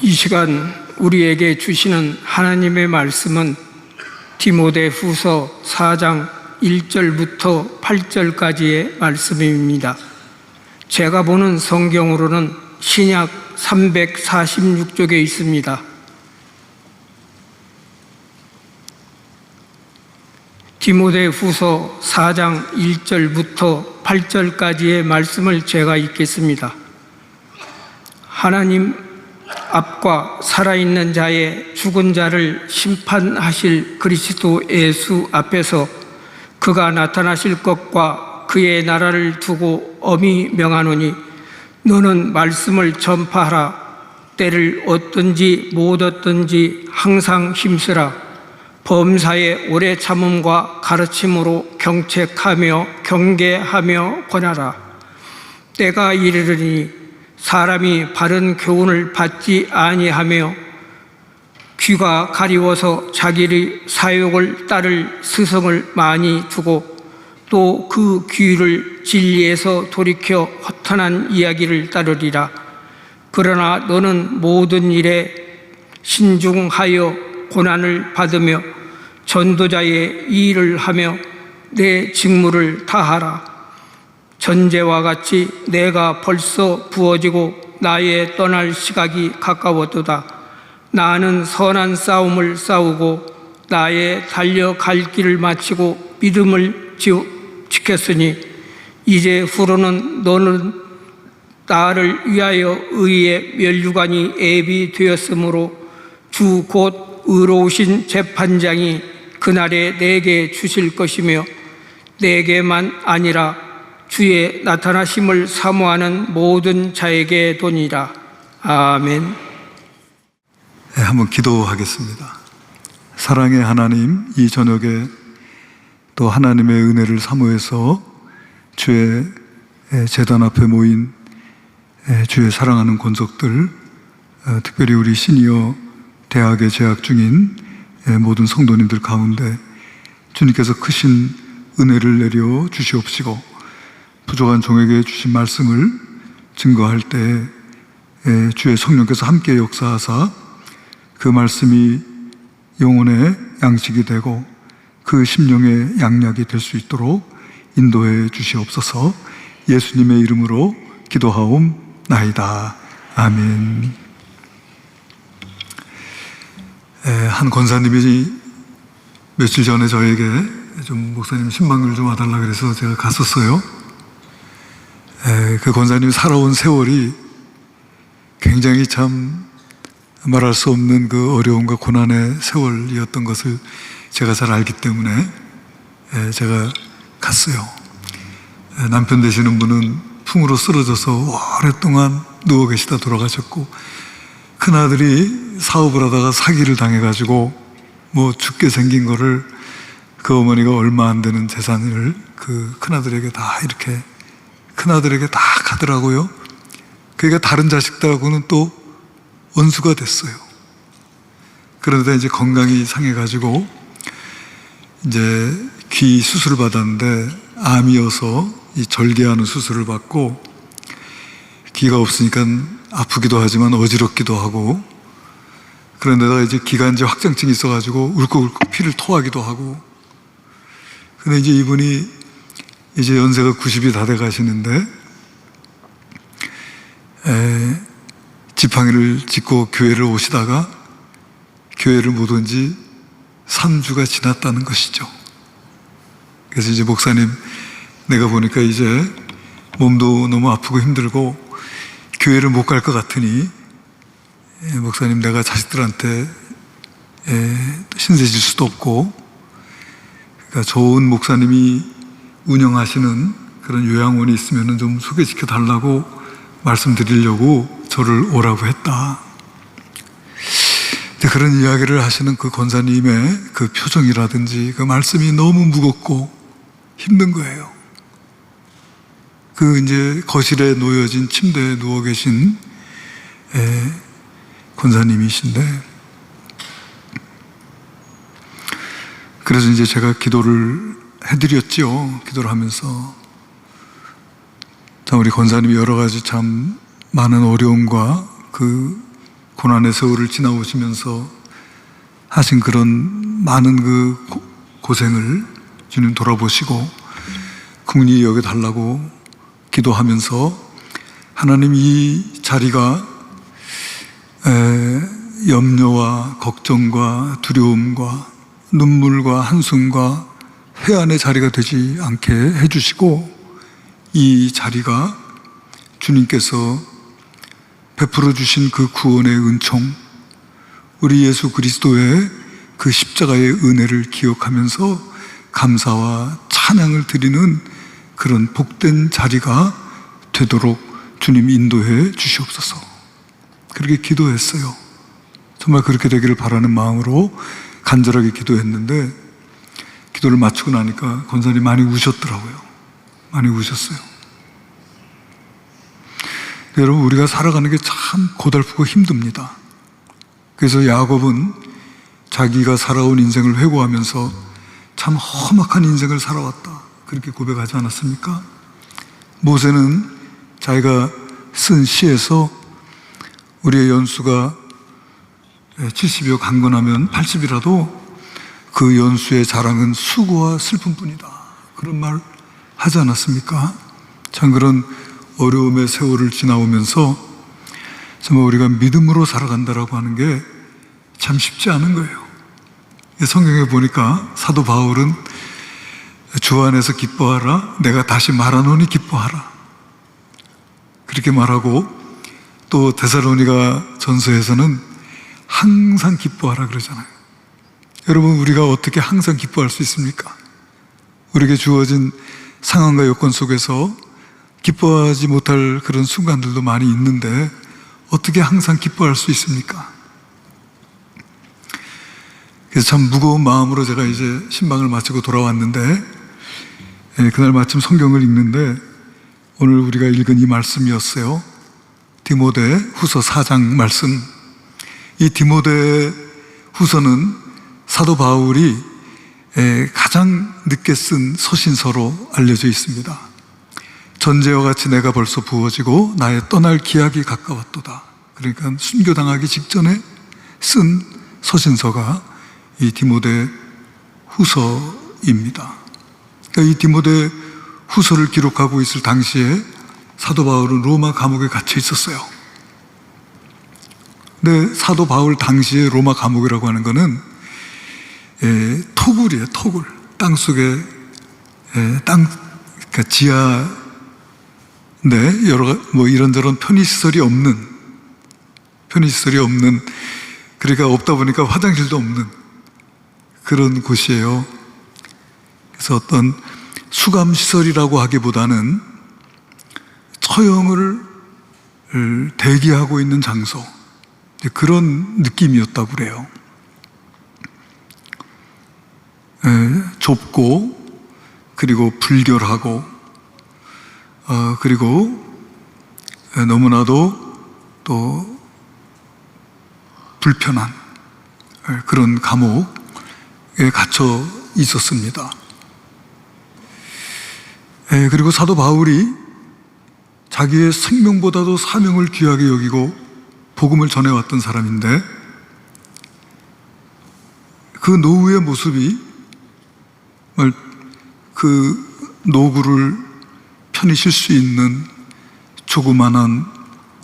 이 시간 우리에게 주시는 하나님의 말씀은 디모데후서 4장 1절부터 8절까지의 말씀입니다. 제가 보는 성경으로는 신약 346쪽에 있습니다. 디모데후서 4장 1절부터 8절까지의 말씀을 제가 읽겠습니다. 하나님 앞과 살아있는 자의 죽은 자를 심판하실 그리스도 예수 앞에서 그가 나타나실 것과 그의 나라를 두고 엄히 명하노니 너는 말씀을 전파하라. 때를 얻든지 못 얻든지 항상 힘쓰라. 범사의 오래 참음과 가르침으로 경책하며 경계하며 권하라. 때가 이르르니 사람이 바른 교훈을 받지 아니하며 귀가 가리워서 자기의 사욕을 따를 스승을 많이 두고 또 그 귀를 진리에서 돌이켜 허탄한 이야기를 따르리라. 그러나 너는 모든 일에 신중하여 고난을 받으며 전도자의 일을 하며 내 직무를 다하라. 전제와 같이 내가 벌써 부어지고 나의 떠날 시각이 가까웠도다. 나는 선한 싸움을 싸우고 나의 달려갈 길을 마치고 믿음을 지켰으니 이제 후로는 너는 나를 위하여 의의 면류관이 예비되었으므로 주 곧 의로우신 재판장이 그날에 내게 주실 것이며 내게만 아니라 주의 나타나심을 사모하는 모든 자에게 도니라. 아멘. 네, 한번 기도하겠습니다. 사랑의 하나님, 이 저녁에 또 하나님의 은혜를 사모해서 주의 제단 앞에 모인 주의 사랑하는 권속들, 특별히 우리 시니어 대학에 재학 중인 모든 성도님들 가운데 주님께서 크신 은혜를 내려 주시옵시고 부족한 종에게 주신 말씀을 증거할 때 주의 성령께서 함께 역사하사 그 말씀이 영혼의 양식이 되고 그 심령의 양약이 될 수 있도록 인도해 주시옵소서. 예수님의 이름으로 기도하옵나이다. 아멘. 한 권사님이 며칠 전에 저에게 좀 목사님 신방을 좀 와달라 그래서 제가 갔었어요. 그 권사님이 살아온 세월이 굉장히 참 말할 수 없는 그 어려움과 고난의 세월이었던 것을 제가 잘 알기 때문에 제가 갔어요. 남편 되시는 분은 풍으로 쓰러져서 오랫동안 누워 계시다 돌아가셨고, 큰아들이 사업을 하다가 사기를 당해가지고 뭐 죽게 생긴 거를 그 어머니가 얼마 안 되는 재산을 그 큰아들에게 다 이렇게 큰아들에게 다 가더라고요. 그러니까 다른 자식들하고는 또 원수가 됐어요. 그러다 이제 건강이 상해가지고 이제 귀 수술을 받았는데 암이어서 이 절개하는 수술을 받고 귀가 없으니까 아프기도 하지만 어지럽기도 하고, 그런데다가 이제 기관지 확장증이 있어가지고 울컥울컥 피를 토하기도 하고. 근데 이제 이분이 이제 연세가 90이 다 돼 가시는데 지팡이를 짚고 교회를 오시다가 교회를 못 온 지 3주가 지났다는 것이죠. 그래서 이제 목사님, 내가 보니까 이제 몸도 너무 아프고 힘들고 교회를 못 갈 것 같으니 목사님, 내가 자식들한테 신세질 수도 없고, 그러니까 좋은 목사님이 운영하시는 그런 요양원이 있으면 좀 소개시켜 달라고 말씀드리려고 저를 오라고 했다. 근데 그런 이야기를 하시는 그 권사님의 그 표정이라든지 그 말씀이 너무 무겁고 힘든 거예요. 그 이제 거실에 놓여진 침대에 누워 계신 권사님이신데, 그래서 이제 제가 기도를 해드렸죠. 기도를 하면서 참 우리 권사님이 여러 가지 참 많은 어려움과 그 고난의 세월을 지나오시면서 하신 그런 많은 그 고생을 주님 돌아보시고 긍휼히 여겨달라고 기도하면서 하나님 이 자리가 염려와 걱정과 두려움과 눈물과 한숨과 회한의 자리가 되지 않게 해주시고 이 자리가 주님께서 베풀어 주신 그 구원의 은총, 우리 예수 그리스도의 그 십자가의 은혜를 기억하면서 감사와 찬양을 드리는 그런 복된 자리가 되도록 주님 인도해 주시옵소서. 그렇게 기도했어요. 정말 그렇게 되기를 바라는 마음으로 간절하게 기도했는데 기도를 마치고 나니까 권사님 많이 우셨더라고요. 많이 우셨어요. 여러분, 우리가 살아가는 게 참 고달프고 힘듭니다. 그래서 야곱은 자기가 살아온 인생을 회고하면서 참 험악한 인생을 살아왔다, 그렇게 고백하지 않았습니까? 모세는 자기가 쓴 시에서 우리의 연수가 70여 강건하면 80이라도 그 연수의 자랑은 수고와 슬픔뿐이다, 그런 말 하지 않았습니까? 참 그런 어려움의 세월을 지나오면서 정말 우리가 믿음으로 살아간다라고 하는 게 참 쉽지 않은 거예요. 성경에 보니까 사도 바울은 주 안에서 기뻐하라, 내가 다시 말하노니 기뻐하라, 그렇게 말하고 또 데살로니가 전서에서는 항상 기뻐하라 그러잖아요. 여러분, 우리가 어떻게 항상 기뻐할 수 있습니까? 우리에게 주어진 상황과 여건 속에서 기뻐하지 못할 그런 순간들도 많이 있는데 어떻게 항상 기뻐할 수 있습니까? 그래서 참 무거운 마음으로 제가 이제 신방을 마치고 돌아왔는데 그날 마침 성경을 읽는데 오늘 우리가 읽은 이 말씀이었어요. 디모데 후서 4장 말씀. 이 디모데 후서는 사도 바울이 가장 늦게 쓴 서신서로 알려져 있습니다. 전제와 같이 내가 벌써 부어지고 나의 떠날 기약이 가까웠도다. 그러니까 순교당하기 직전에 쓴 서신서가 이 디모데 후서입니다. 그러니까 이 디모데 후서를 기록하고 있을 당시에 사도 바울은 로마 감옥에 갇혀 있었어요. 근데 사도 바울 당시에 로마 감옥이라고 하는 거는 토굴이에요. 토굴. 땅속에 그러니까 지하 여러 뭐 이런저런 편의시설이 없는, 그러니까 없다 보니까 화장실도 없는 그런 곳이에요. 그래서 어떤 수감시설이라고 하기보다는 처형을 대기하고 있는 장소, 그런 느낌이었다고 그래요. 좁고 그리고 불결하고 그리고 너무나도 또 불편한 그런 감옥에 갇혀 있었습니다. 그리고 사도 바울이 자기의 생명보다도 사명을 귀하게 여기고 복음을 전해왔던 사람인데 그 노후의 모습이 그 노구를 편히 쉴 수 있는 조그만한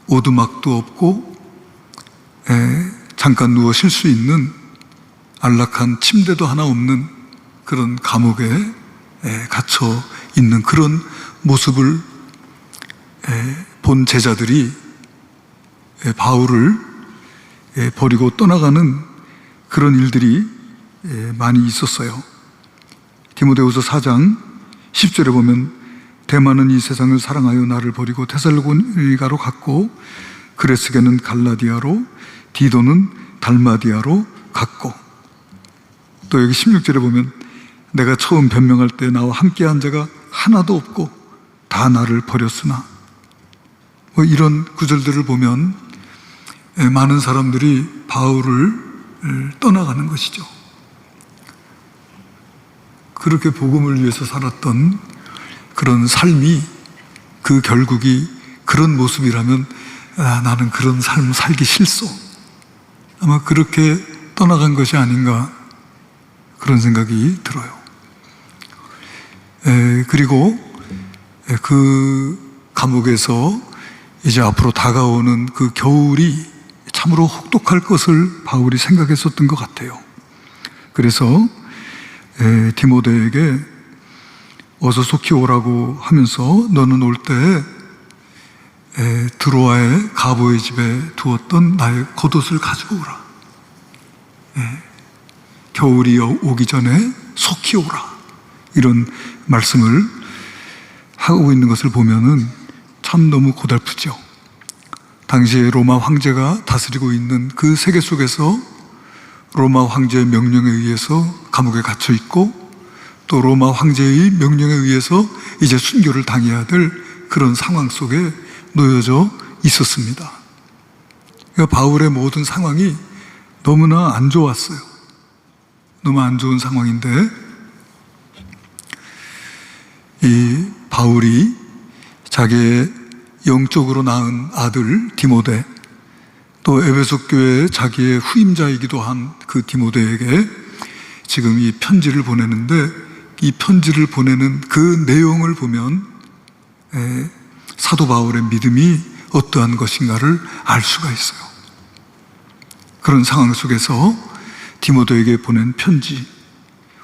오두막도 없고 잠깐 누워 쉴 수 있는 안락한 침대도 하나 없는 그런 감옥에 갇혀 있는 그런 모습을 본 제자들이 바울을 버리고 떠나가는 그런 일들이 많이 있었어요. 디모데후서 4장 10절에 보면 데마는 이 세상을 사랑하여 나를 버리고 데살로니가로 갔고 그레스게는 갈라디아로 디도는 달마디아로 갔고, 또 여기 16절에 보면 내가 처음 변명할 때 나와 함께한 자가 하나도 없고 다 나를 버렸으나, 뭐 이런 구절들을 보면 많은 사람들이 바울을 떠나가는 것이죠. 그렇게 복음을 위해서 살았던 그런 삶이 그 결국이 그런 모습이라면 나는 그런 삶 살기 싫소, 아마 그렇게 떠나간 것이 아닌가 그런 생각이 들어요. 그리고 그 감옥에서 이제 앞으로 다가오는 그 겨울이 참으로 혹독할 것을 바울이 생각했었던 것 같아요. 그래서 디모데에게 어서 속히 오라고 하면서 너는 올 때 드로아의 가보의 집에 두었던 나의 겉옷을 가지고 오라. 겨울이 오기 전에 속히 오라. 이런 말씀을 하고 있는 것을 보면은 참 너무 고달프죠. 당시에 로마 황제가 다스리고 있는 그 세계 속에서 로마 황제의 명령에 의해서 감옥에 갇혀 있고 또 로마 황제의 명령에 의해서 이제 순교를 당해야 될 그런 상황 속에 놓여져 있었습니다. 그러니까 바울의 모든 상황이 너무나 안 좋았어요. 너무 안 좋은 상황인데 이 바울이 자기의 영적으로 낳은 아들 디모데 또 에베소 교회의 자기의 후임자이기도 한 그 디모데에게 지금 이 편지를 보내는데 이 편지를 보내는 그 내용을 보면 사도 바울의 믿음이 어떠한 것인가를 알 수가 있어요. 그런 상황 속에서 디모데에게 보낸 편지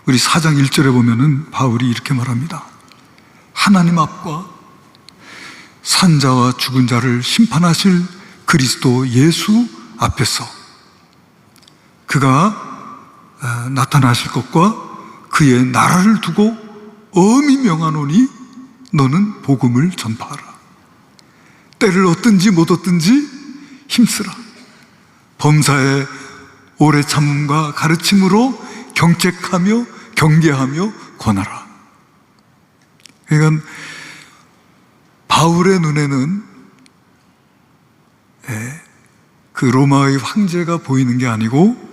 우리 4장 1절에 보면은 바울이 이렇게 말합니다. 하나님 앞과 산자와 죽은 자를 심판하실 그리스도 예수 앞에서 그가 나타나실 것과 그의 나라를 두고 엄히 명하노니 너는 복음을 전파하라. 때를 얻든지 못 얻든지 힘쓰라. 범사의 오래 참음과 가르침으로 경책하며 경계하며 권하라. 그러니까 바울의 눈에는 그 로마의 황제가 보이는 게 아니고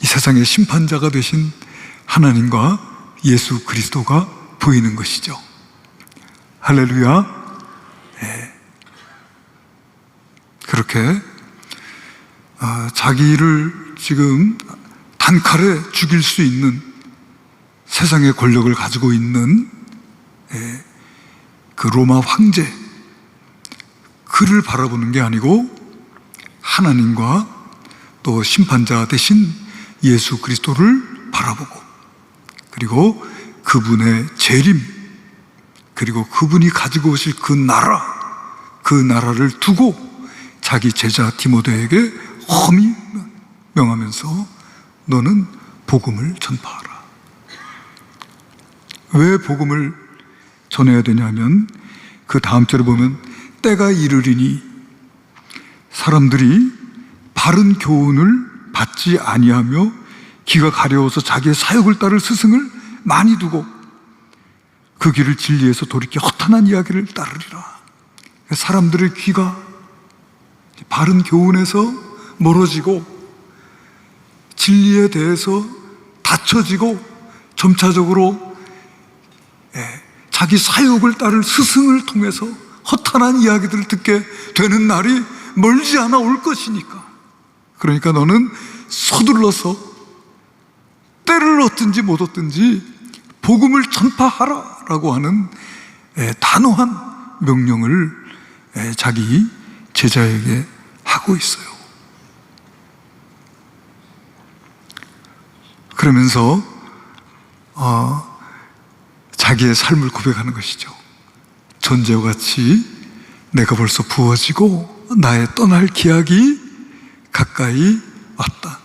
이 세상의 심판자가 되신 하나님과 예수 그리스도가 보이는 것이죠. 할렐루야. 그렇게 자기를 지금 단칼에 죽일 수 있는 세상의 권력을 가지고 있는 그 로마 황제 그를 바라보는 게 아니고 하나님과 또 심판자 되신 예수 그리스도를 바라보고 그리고 그분의 재림 그리고 그분이 가지고 오실 그 나라를 두고 자기 제자 디모데에게 험히 명하면서 너는 복음을 전파하라. 왜 복음을 전해야 되냐면 그 다음 절에 보면 때가 이르리니 사람들이 바른 교훈을 받지 아니하며 귀가 가려워서 자기의 사욕을 따를 스승을 많이 두고 그 길을 진리에서 돌이켜 허탄한 이야기를 따르리라. 사람들의 귀가 바른 교훈에서 멀어지고 진리에 대해서 닫혀지고 점차적으로 자기 사욕을 따를 스승을 통해서 허탄한 이야기들을 듣게 되는 날이 멀지 않아 올 것이니까 그러니까 너는 서둘러서 때를 얻든지 못 얻든지 복음을 전파하라 라고 하는 단호한 명령을 자기 제자에게 하고 있어요. 그러면서 자기의 삶을 고백하는 것이죠. 전제와 같이 내가 벌써 부어지고 나의 떠날 기약이 가까이 왔다.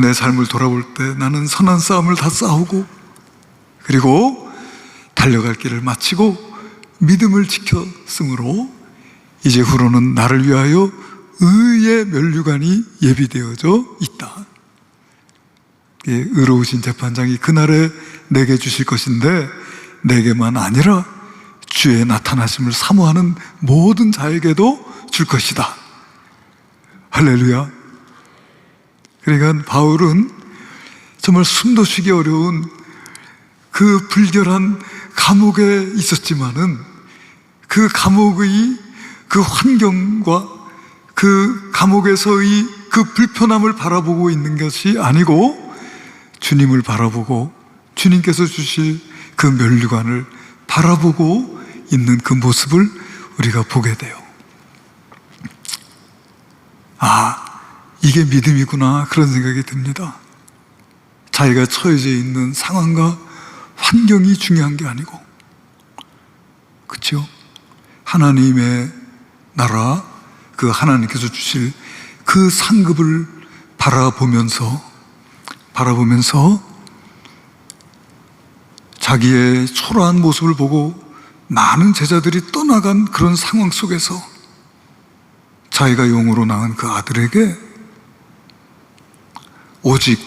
내 삶을 돌아볼 때 나는 선한 싸움을 다 싸우고 그리고 달려갈 길을 마치고 믿음을 지켰으므로 이제후로는 나를 위하여 의의 면류관이 예비되어져 있다. 의로우신 재판장이 그날에 내게 주실 것인데 내게만 아니라 주의 나타나심을 사모하는 모든 자에게도 줄 것이다. 할렐루야. 그러니까 바울은 정말 숨도 쉬기 어려운 그 불결한 감옥에 있었지만은 그 감옥의 그 환경과 그 감옥에서의 그 불편함을 바라보고 있는 것이 아니고 주님을 바라보고 주님께서 주실 그 면류관을 바라보고 있는 그 모습을 우리가 보게 돼요. 아, 이게 믿음이구나, 그런 생각이 듭니다. 자기가 처해져 있는 상황과 환경이 중요한 게 아니고, 그렇죠? 하나님의 나라, 그 하나님께서 주실 그 상급을 바라보면서 자기의 초라한 모습을 보고 많은 제자들이 떠나간 그런 상황 속에서 자기가 용으로 낳은 그 아들에게 오직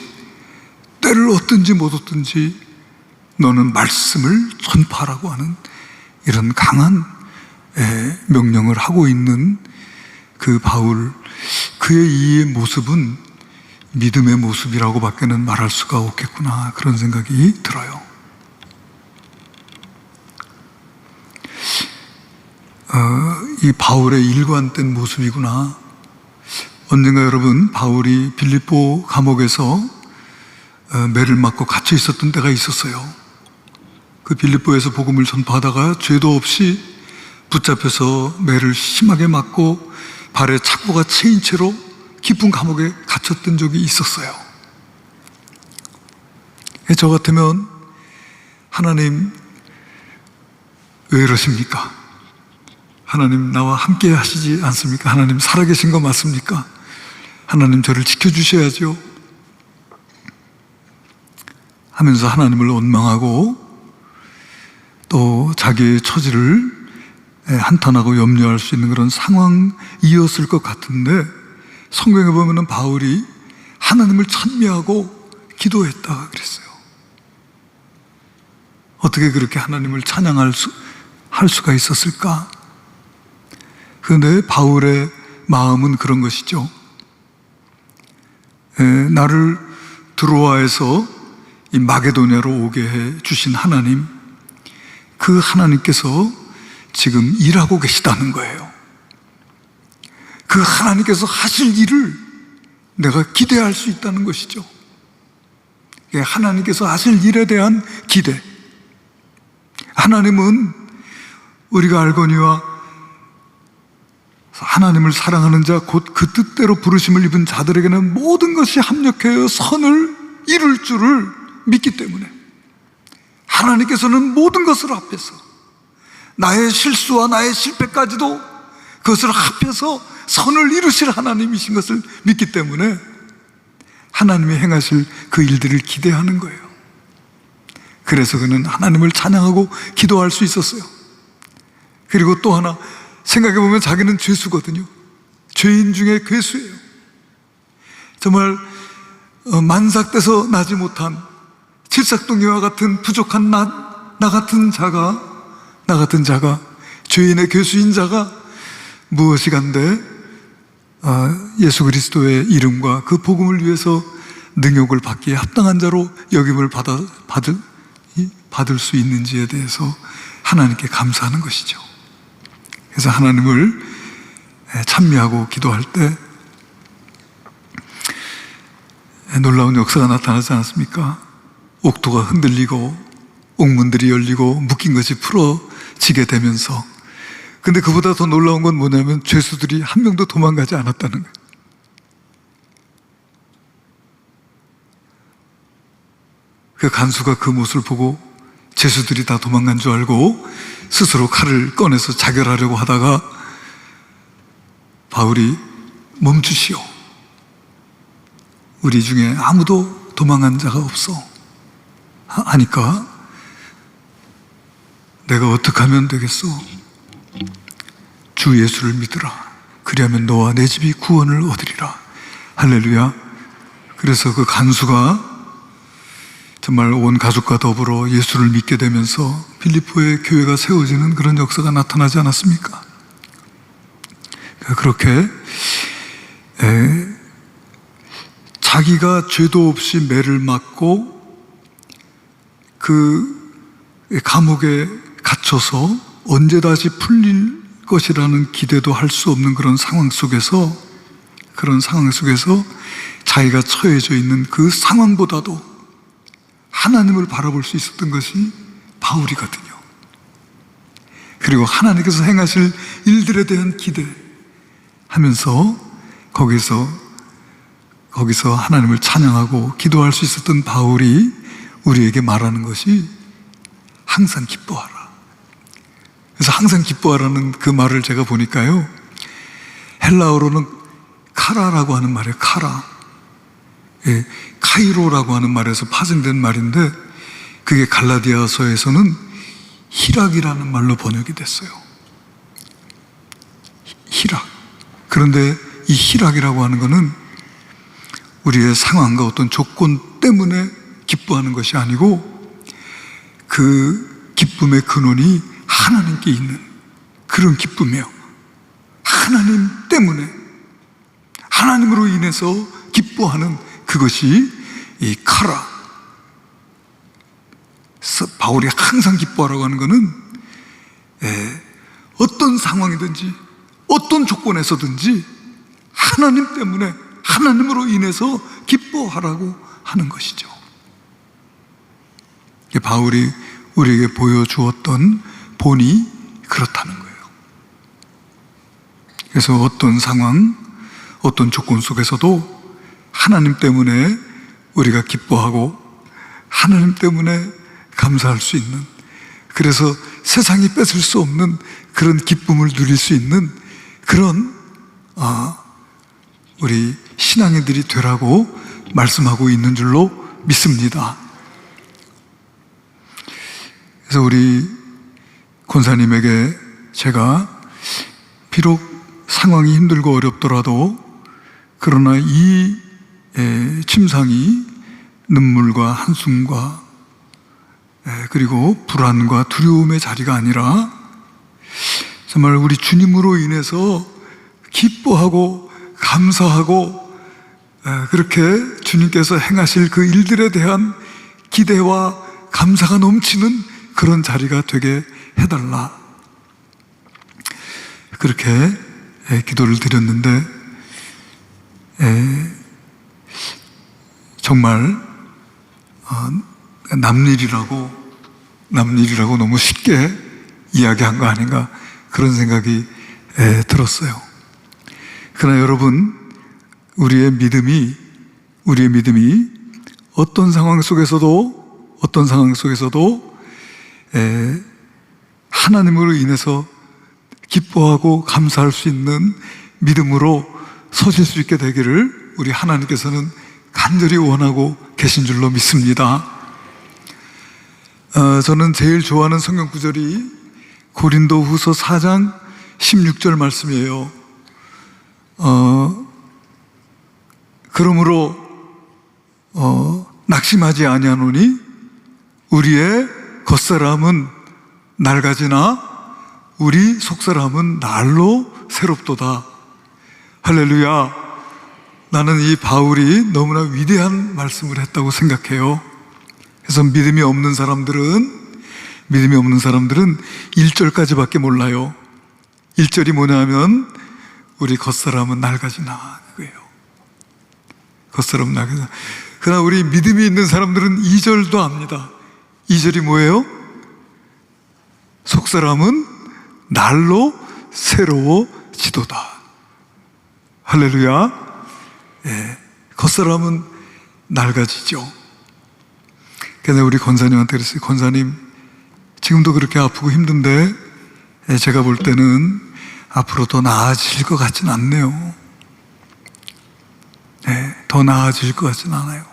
때를 얻든지 못 얻든지 너는 말씀을 전파하라고 하는 이런 강한 명령을 하고 있는 그 바울, 그의 이 모습은 믿음의 모습이라고 밖에는 말할 수가 없겠구나, 그런 생각이 들어요. 이 바울의 일관된 모습이구나. 언젠가 여러분, 바울이 빌립보 감옥에서 매를 맞고 갇혀 있었던 때가 있었어요. 그 빌립보에서 복음을 전파하다가 죄도 없이 붙잡혀서 매를 심하게 맞고 발에 착고가 채인 채로 깊은 감옥에 갇혔던 적이 있었어요. 저 같으면 하나님 왜 이러십니까? 하나님 나와 함께 하시지 않습니까? 하나님 살아계신 거 맞습니까? 하나님 저를 지켜주셔야죠 하면서 하나님을 원망하고 또 자기의 처지를 한탄하고 염려할 수 있는 그런 상황이었을 것 같은데, 성경에 보면은 바울이 하나님을 찬미하고 기도했다 그랬어요. 어떻게 그렇게 하나님을 찬양할 수가 있었을까? 그런데 바울의 마음은 그런 것이죠. 나를 드로아에서 이 마게도냐로 오게 해 주신 하나님, 그 하나님께서 지금 일하고 계시다는 거예요. 그 하나님께서 하실 일을 내가 기대할 수 있다는 것이죠. 하나님께서 하실 일에 대한 기대. 하나님은 우리가 알거니와 하나님을 사랑하는 자, 곧 그 뜻대로 부르심을 입은 자들에게는 모든 것이 합력하여 선을 이룰 줄을 믿기 때문에 하나님께서는 모든 것을 합해서 나의 실수와 나의 실패까지도 그것을 합해서 선을 이루실 하나님이신 것을 믿기 때문에 하나님이 행하실 그 일들을 기대하는 거예요. 그래서 그는 하나님을 찬양하고 기도할 수 있었어요. 그리고 또 하나 생각해보면 자기는 죄수거든요. 죄인 중에 괴수예요. 정말 만삭돼서 나지 못한 칠삭동이와 같은 부족한 나 같은 자가 죄인의 괴수인 자가 무엇이간데 예수 그리스도의 이름과 그 복음을 위해서 능욕을 받기에 합당한 자로 여김을 받을 수 있는지에 대해서 하나님께 감사하는 것이죠. 그래서 하나님을 찬미하고 기도할 때 놀라운 역사가 나타나지 않았습니까? 옥토가 흔들리고 옥문들이 열리고 묶인 것이 풀어지게 되면서, 근데 그보다 더 놀라운 건 뭐냐면 죄수들이 한 명도 도망가지 않았다는 거예요. 그 간수가 그 모습을 보고 죄수들이 다 도망간 줄 알고 스스로 칼을 꺼내서 자결하려고 하다가 바울이 멈추시오. 우리 중에 아무도 도망간 자가 없어 하니까 내가 어떻게 하면 되겠소? 주 예수를 믿으라. 그리하면 너와 내 집이 구원을 얻으리라. 할렐루야. 그래서 그 간수가 정말 온 가족과 더불어 예수를 믿게 되면서 빌립보의 교회가 세워지는 그런 역사가 나타나지 않았습니까? 그렇게 자기가 죄도 없이 매를 맞고 그 감옥에 갇혀서 언제 다시 풀릴 것이라는 기대도 할 수 없는 그런 상황 속에서 자기가 처해져 있는 그 상황보다도 하나님을 바라볼 수 있었던 것이 바울이거든요. 그리고 하나님께서 행하실 일들에 대한 기대하면서 거기서 하나님을 찬양하고 기도할 수 있었던 바울이 우리에게 말하는 것이 항상 기뻐하라. 그래서 항상 기뻐하라는 그 말을 제가 보니까요, 헬라어로는 카라라고 하는 말이에요. 카라. 예, 카이로라고 하는 말에서 파생된 말인데, 그게 갈라디아서에서는 희락이라는 말로 번역이 됐어요. 희락. 그런데 이 희락이라고 하는 것은 우리의 상황과 어떤 조건 때문에 기뻐하는 것이 아니고, 그 기쁨의 근원이 하나님께 있는 그런 기쁨이에요. 하나님 때문에, 하나님으로 인해서 기뻐하는 그것이 이 카라. 바울이 항상 기뻐하라고 하는 것은 어떤 상황이든지 어떤 조건에서든지 하나님 때문에, 하나님으로 인해서 기뻐하라고 하는 것이죠. 바울이 우리에게 보여주었던 본이 그렇다는 거예요. 그래서 어떤 상황, 어떤 조건 속에서도 하나님 때문에 우리가 기뻐하고 하나님 때문에 감사할 수 있는, 그래서 세상이 뺏을 수 없는 그런 기쁨을 누릴 수 있는 그런 우리 신앙인들이 되라고 말씀하고 있는 줄로 믿습니다. 그래서 우리 권사님에게 제가 비록 상황이 힘들고 어렵더라도, 그러나 이 침상이 눈물과 한숨과 그리고 불안과 두려움의 자리가 아니라 정말 우리 주님으로 인해서 기뻐하고 감사하고, 그렇게 주님께서 행하실 그 일들에 대한 기대와 감사가 넘치는 그런 자리가 되게 해달라, 그렇게 기도를 드렸는데, 정말 남일이라고 너무 쉽게 이야기한 거 아닌가, 그런 생각이 들었어요. 그러나 여러분, 우리의 믿음이 어떤 상황 속에서도 하나님으로 인해서 기뻐하고 감사할 수 있는 믿음으로 서실 수 있게 되기를 우리 하나님께서는 간절히 원하고 계신 줄로 믿습니다. 저는 제일 좋아하는 성경 구절이 고린도후서 4장 16절 말씀이에요. 그러므로 낙심하지 아니하노니 우리의 겉사람은 낡아지나 우리 속사람은 날로 새롭도다. 할렐루야. 나는 이 바울이 너무나 위대한 말씀을 했다고 생각해요. 그래서 믿음이 없는 사람들은 1절까지밖에 몰라요. 1절이 뭐냐면 우리 겉사람은 낡아지나, 그거예요. 겉사람은 낡아지나. 그러나 우리 믿음이 있는 사람들은 2절도 압니다. 2절이 뭐예요? 속사람은 날로 새로워지도다. 할렐루야. 겉사람은 낡아지죠. 그래서 우리 권사님한테 그랬어요. 권사님, 지금도 그렇게 아프고 힘든데 제가 볼 때는 앞으로 더 나아질 것 같진 않네요. 더 나아질 것 같진 않아요.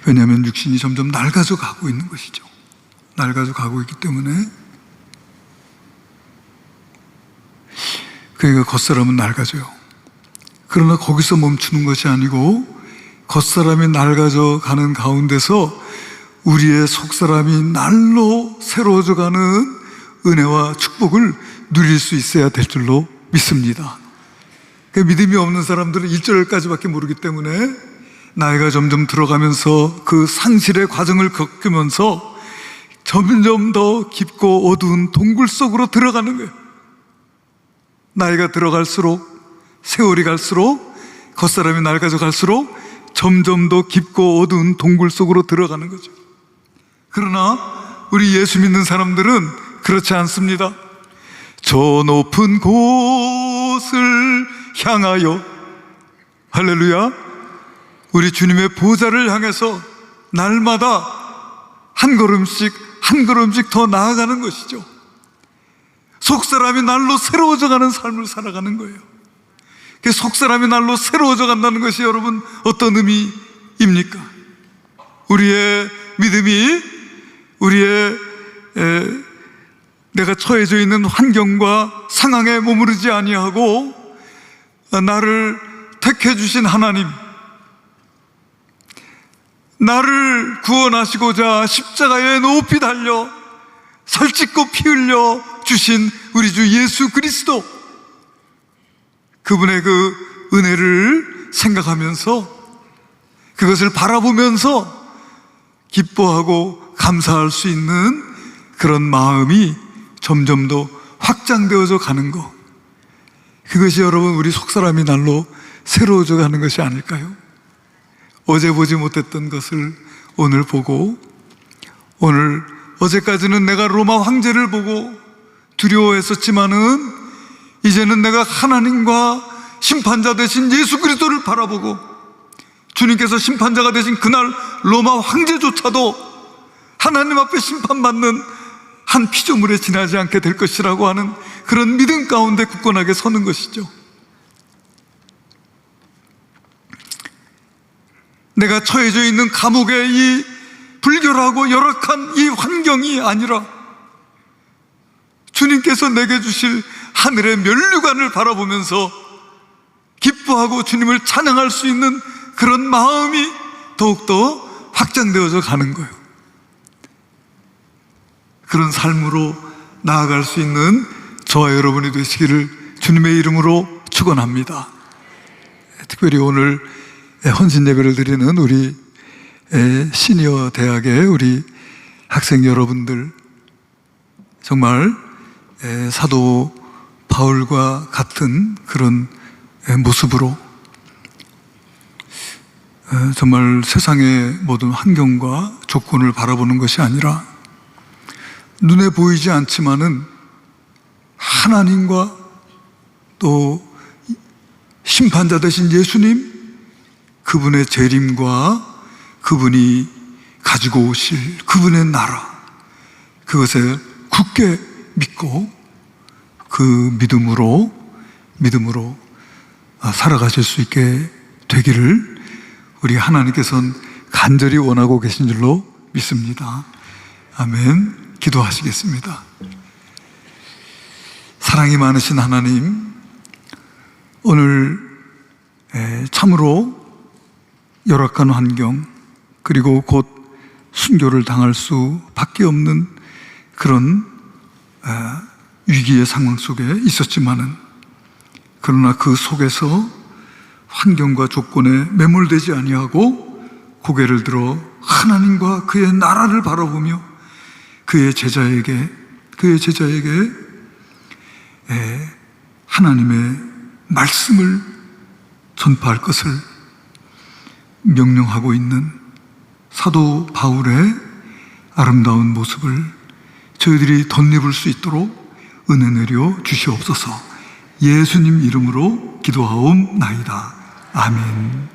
왜냐하면 육신이 점점 낡아져 가고 있는 것이죠. 낡아져 가고 있기 때문에. 그러니까 겉사람은 낡아져요. 그러나 거기서 멈추는 것이 아니고 겉사람이 낡아져 가는 가운데서 우리의 속사람이 날로 새로워져 가는 은혜와 축복을 누릴 수 있어야 될 줄로 믿습니다. 그 믿음이 없는 사람들은 1절까지밖에 모르기 때문에 나이가 점점 들어가면서 그 상실의 과정을 겪으면서 점점 더 깊고 어두운 동굴 속으로 들어가는 거예요. 나이가 들어갈수록, 세월이 갈수록, 겉사람이 낡아져 갈수록 점점 더 깊고 어두운 동굴 속으로 들어가는 거죠. 그러나 우리 예수 믿는 사람들은 그렇지 않습니다. 저 높은 곳을 향하여, 할렐루야, 우리 주님의 보좌를 향해서 날마다 한 걸음씩 한 걸음씩 더 나아가는 것이죠. 속사람이 날로 새로워져 가는 삶을 살아가는 거예요. 그 속사람이 날로 새로워져 간다는 것이 여러분 어떤 의미입니까? 우리의 믿음이 내가 처해져 있는 환경과 상황에 머무르지 아니하고 나를 택해 주신 하나님, 나를 구원하시고자 십자가에 높이 달려 살찢고 피 흘려 주신 우리 주 예수 그리스도, 그분의 그 은혜를 생각하면서 그것을 바라보면서 기뻐하고 감사할 수 있는 그런 마음이 점점 더 확장되어져 가는 것, 그것이 여러분 우리 속사람이 날로 새로워져 가는 것이 아닐까요? 어제 보지 못했던 것을 오늘 보고, 어제까지는 내가 로마 황제를 보고 두려워했었지만은 이제는 내가 하나님과 심판자 되신 예수 그리스도를 바라보고 주님께서 심판자가 되신 그날 로마 황제조차도 하나님 앞에 심판받는 한 피조물에 지나지 않게 될 것이라고 하는 그런 믿음 가운데 굳건하게 서는 것이죠. 내가 처해져 있는 감옥의 이 불결하고 열악한 이 환경이 아니라 주님께서 내게 주실 하늘의 면류관을 바라보면서 기뻐하고 주님을 찬양할 수 있는 그런 마음이 더욱더 확장되어져 가는 거예요. 그런 삶으로 나아갈 수 있는 저와 여러분이 되시기를 주님의 이름으로 축원합니다. 특별히 오늘 헌신 예배를 드리는 우리 시니어 대학의 우리 학생 여러분들, 정말 사도 바울과 같은 그런 모습으로 정말 세상의 모든 환경과 조건을 바라보는 것이 아니라 눈에 보이지 않지만은 하나님과 또 심판자 되신 예수님, 그분의 재림과 그분이 가지고 오실 그분의 나라, 그것을 굳게 믿고 그 믿음으로 살아가실 수 있게 되기를 우리 하나님께서는 간절히 원하고 계신 줄로 믿습니다. 아멘. 기도하시겠습니다. 사랑이 많으신 하나님, 오늘 참으로 열악한 환경, 그리고 곧 순교를 당할 수밖에 없는 그런 위기의 상황 속에 있었지만은, 그러나 그 속에서 환경과 조건에 매몰되지 아니하고 고개를 들어 하나님과 그의 나라를 바라보며 그의 제자에게 하나님의 말씀을 전파할 것을 명령하고 있는 사도 바울의 아름다운 모습을 저희들이 덧입을 수 있도록 은혜 내려 주시옵소서. 예수님 이름으로 기도하옵나이다. 아멘.